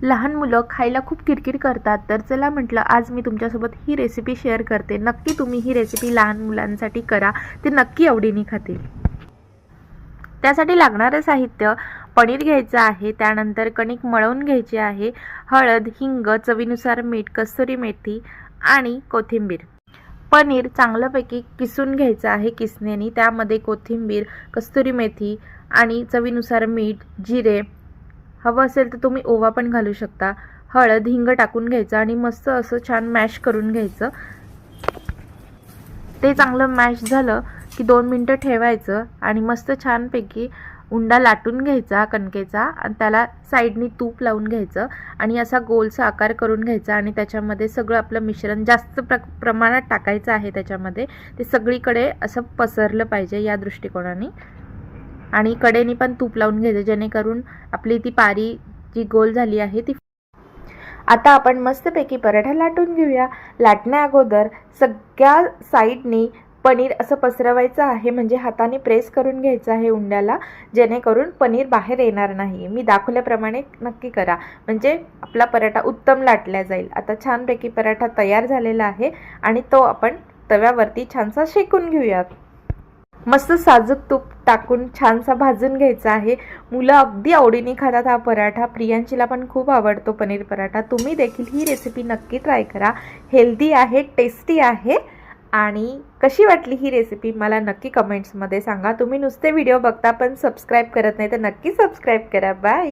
लहान मुलं खायला खूप किरकिर करतात, तर चला म्हटलं आज मी तुमच्यासोबत ही रेसिपी शेअर करते। नक्की तुम्ही ही रेसिपी लहान मुलांसाठी करा, ते नक्की आवडीने खातील। त्यासाठी लागणारं साहित्य पनीर घ्यायचं आहे, त्यानंतर कणिक मळून घ्यायची आहे, हळद, हिंग, चवीनुसार मीठ, कस्तुरी मेथी आणि कोथिंबीर। पनीर चांगल्यापैकी किसून घ्यायचं आहे किसणीने, त्यामध्ये कोथिंबीर, कस्तुरी मेथी आणि चवीनुसार मीठ, जिरे, हवं असेल तर तुम्ही ओवा पण घालू शकता, हळद, हिंग टाकून घ्यायचं आणि मस्त असं छान मॅश करून घ्यायचं। ते चांगलं मॅश झालं की 2 मिनिटं ठेवायचं आणि मस्त छानपैकी उंडा लाटून घ्यायचा कणकेचा आणि त्याला साईडनी तूप लावून घ्यायचं आणि असा गोलसा आकार करून घ्यायचा आणि त्याच्यामध्ये सगळं आपलं मिश्रण जास्त प्रमाणात टाकायचं आहे। त्याच्यामध्ये ते सगळीकडे असं पसरलं पाहिजे या दृष्टिकोनाने आणि कडेने पण तूप लावून घ्यायचं, जेणेकरून आपली ती पारी जी गोल झाली आहे ती। आता आपण मस्तपैकी पराठा लाटून घेऊया। लाटण्या अगोदर सगळ्या साईडनी पनीर असं पसरवायचं आहे, म्हणजे हाताने प्रेस करून घ्यायचं आहे उंड्याला, जेणेकरून पनीर बाहेर येणार नाही। मी दाखवल्याप्रमाणे नक्की करा, म्हणजे आपला पराठा उत्तम लाटला जाईल। आता छानपैकी पराठा तयार झालेला आहे आणि तो आपण तव्यावरती छानसा शेकून घेऊयात। मस्त साजूक तूप टाकून छानसा भाजून घ्यायचा आहे। मुलं अगदी आवडीने खातात हा पराठा, प्रियांशीला पण खूप आवडतो पनीर पराठा। तुम्ही देखील ही रेसिपी नक्की ट्राय करा, हेल्दी आहे, टेस्टी आहे। आणि कशी वाटली ही रेसिपी मला नक्की कमेंट्समध्ये सांगा। तुम्ही नुसते व्हिडिओ बघता पण सबस्क्राईब करत नाही, तर नक्की सबस्क्राईब करा। बाय।